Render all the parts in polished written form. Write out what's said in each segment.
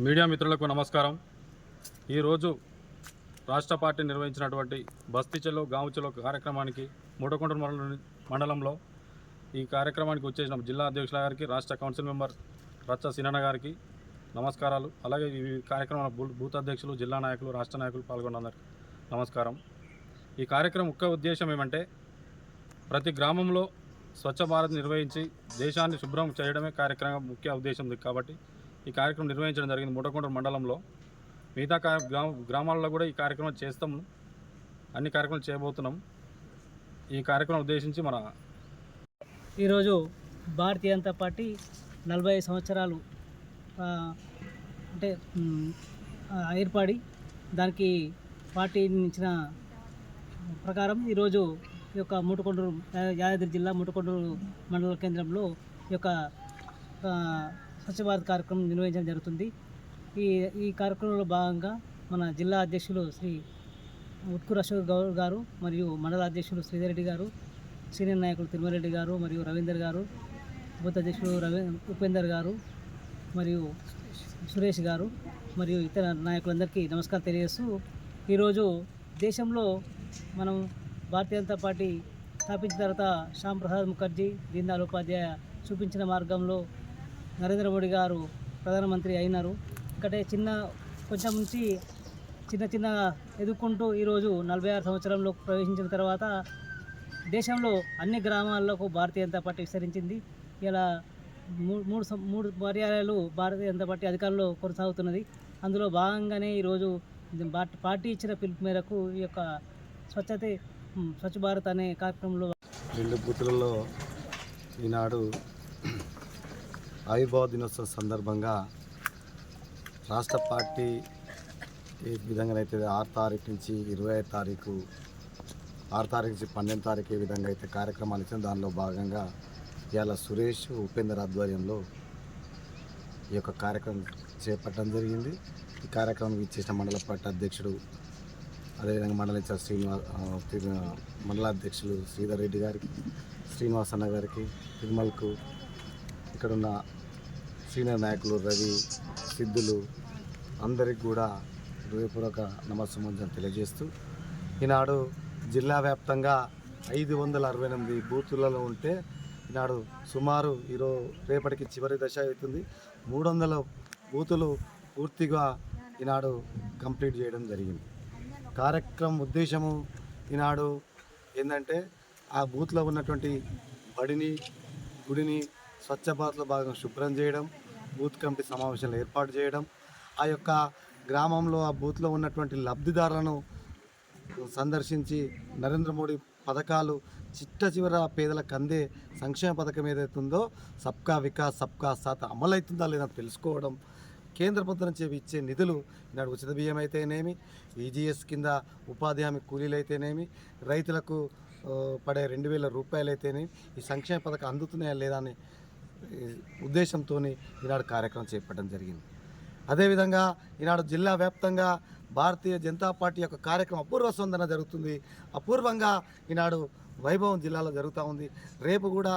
Media మిత్రులకు నమస్కారం. ఈరోజు రాష్ట్ర పార్టీ నిర్వహించినటువంటి బస్తీ చలో గాంవ్ చలో కార్యక్రమానికి మూటకొండూరు మండలంలో ఈ కార్యక్రమానికి వచ్చేసిన జిల్లా అధ్యక్షుల గారికి, రాష్ట్ర కౌన్సిల్ మెంబర్ రచ్చ సినన్న గారికి నమస్కారాలు. అలాగే ఈ కార్యక్రమంలో బూత్ అధ్యక్షులు, జిల్లా నాయకులు, రాష్ట్ర నాయకులు పాల్గొన్నందరికీ నమస్కారం. ఈ కార్యక్రమం ముఖ్య ఉద్దేశం ఏమంటే, ప్రతి గ్రామంలో స్వచ్ఛ భారత్ నిర్వహించి దేశాన్ని శుభ్రం చేయడమే కార్యక్రమం ముఖ్య ఉద్దేశం. కాబట్టి ఈ కార్యక్రమం నిర్వహించడం జరిగింది మూటకొండూరు మండలంలో. మిగతా గ్రామాల్లో కూడా ఈ కార్యక్రమం చేస్తాము, అన్ని కార్యక్రమాలు చేయబోతున్నాం. ఈ కార్యక్రమం ఉద్దేశించి ఈరోజు భారతీయ జనతా పార్టీ 40 సంవత్సరాలు అంటే ఏర్పడి దానికి పార్టీ ఇచ్చిన ప్రకారం ఈరోజు ఈ యొక్క మూటకొండూరు యాదాద్రి జిల్లా మూటకొండూరు మండల కేంద్రంలో ఈ యొక్క స్వచ్ఛ భారత్ కార్యక్రమం నిర్వహించడం జరుగుతుంది. ఈ కార్యక్రమంలో భాగంగా మన జిల్లా అధ్యక్షులు శ్రీ ఉట్కూరు అశోక్ గౌడ్ గారు మరియు మండల అధ్యక్షులు శ్రీధర్ రెడ్డి గారు, సీనియర్ నాయకులు తిరుమలరెడ్డి గారు మరియు రవీందర్ గారు, బూత్ అధ్యక్షులు ఉపేందర్ గారు మరియు సురేష్ గారు మరియు ఇతర నాయకులందరికీ నమస్కారం తెలియజేస్తూ, ఈరోజు దేశంలో మనం భారతీయ జనతా పార్టీ స్థాపించిన తర్వాత శ్యామ్ ప్రసాద్ ముఖర్జీ, దీన్ దయాళ్ ఉపాధ్యాయ చూపించిన మార్గంలో నరేంద్ర మోడీ గారు ప్రధానమంత్రి అయినారు. ఇంకటే కొంచెం నుంచి చిన్న ఎదుర్కొంటూ ఈరోజు 46 సంవత్సరంలో ప్రవేశించిన తర్వాత దేశంలో అన్ని గ్రామాల్లోకి భారతీయ జనతా పార్టీ విస్తరించింది. ఇలా మూడు పర్యాయాలు భారతీయ జనతా పార్టీ అధికారంలో కొనసాగుతున్నది. అందులో భాగంగానే ఈరోజు పార్టీ ఇచ్చిన పిలుపు మేరకు ఈ యొక్క స్వచ్ఛ భారత్ అనే కార్యక్రమంలో 2 బూతులలో ఈనాడు ఆవిర్భావ దినోత్సవం సందర్భంగా రాష్ట్ర పార్టీ ఏ విధంగానైతే 6 తారీఖు నుంచి 25 తారీఖు, 6 తారీఖు నుంచి 12 తారీఖు ఏ విధంగా అయితే కార్యక్రమాలు ఇచ్చిన దానిలో భాగంగా ఇవాళ సురేష్, ఉపేందర్ ఆధ్వర్యంలో ఈ యొక్క కార్యక్రమం చేపట్టడం జరిగింది. ఈ కార్యక్రమం ఇచ్చేసిన మండల పార్టీ అధ్యక్షుడు, అదేవిధంగా మండల ఇన్ఛార్జ్ మండలాధ్యక్షులు శ్రీధర్ రెడ్డి గారికి, శ్రీనివాస్ అన్న గారికి, తిరుమలకు, ఇక్కడున్న సీనియర్ నాయకులు రవి, సిద్ధులు అందరికి కూడా హృదయపూర్వక నమస్సుమంజలు తెలియజేస్తూ, ఈనాడు జిల్లా వ్యాప్తంగా 568 బూతులలో ఉంటే ఈనాడు సుమారు రేపటికి చివరి దశ అవుతుంది. 300 బూతులు పూర్తిగా ఈనాడు కంప్లీట్ చేయడం జరిగింది. కార్యక్రమం ఉద్దేశము ఈనాడు ఏంటంటే, ఆ బూత్లో ఉన్నటువంటి బడిని, గుడిని స్వచ్ఛ భారత్లో భాగంగా శుభ్రం చేయడం, బూత్ కమిటీ సమావేశాలు ఏర్పాటు చేయడం, ఆ యొక్క గ్రామంలో ఆ బూత్లో ఉన్నటువంటి లబ్ధిదారులను సందర్శించి నరేంద్ర మోడీ పథకాలు చివర పేదలకు అందే సంక్షేమ పథకం ఏదైతుందో సబ్కా వికాస్ సబ్కా సాత్ అమలవుతుందా లేదా తెలుసుకోవడం, కేంద్ర ప్రభుత్వం నుంచి ఇచ్చే నిధులు ఈనాడు ఉచిత బియ్యం అయితేనేమి, ఈజీఎస్ కింద ఉపాధి హామీ కూలీలు అయితేనేమి, రైతులకు పడే 2000 రూపాయలు అయితేనేమి, ఈ సంక్షేమ పథకం అందుతున్నాయా లేదా అనే ఉద్దేశంతో ఈనాడు కార్యక్రమం చేపట్టడం జరిగింది. అదేవిధంగా ఈనాడు జిల్లా వ్యాప్తంగా భారతీయ జనతా పార్టీ యొక్క కార్యక్రమం అపూర్వ స్పందన జరుగుతుంది. అపూర్వంగా ఈనాడు వైభవం జిల్లాలో జరుగుతూ ఉంది. రేపు కూడా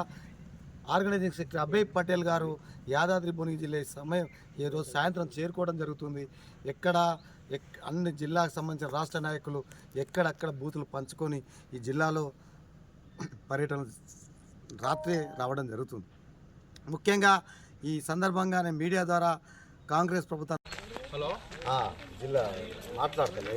ఆర్గనైజింగ్ సెక్రటరీ అభయ్ పటేల్ గారు యాదాద్రి భువనగిరి జిల్లా సమయం ఈరోజు సాయంత్రం చేరుకోవడం జరుగుతుంది. అన్ని జిల్లాకు సంబంధించిన రాష్ట్ర నాయకులు ఎక్కడక్కడ బూతులు పంచుకొని ఈ జిల్లాలో పర్యటన రాత్రే రావడం జరుగుతుంది. ముఖ్యంగా ఈ సందర్భంగానే మీడియా ద్వారా కాంగ్రెస్ ప్రభుత్వం జిల్లా మాట్లాడుతుంది.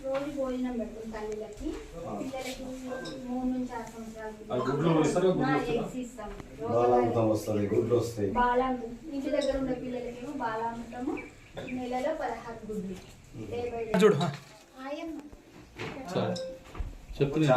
రోజు భోజనం పెడుతుంది తల్లిలకి, పిల్లలకి 3 నుంచి 6 సంవత్సరాలు ఎగ్స్ ఇస్తాం. బాలం ఇంటి దగ్గర ఉన్న పిల్లలు బాలామృతము నెలలో 16 గుడ్లు డే బై డే. చూడు ఆయమ్మ. చెప్తున్నా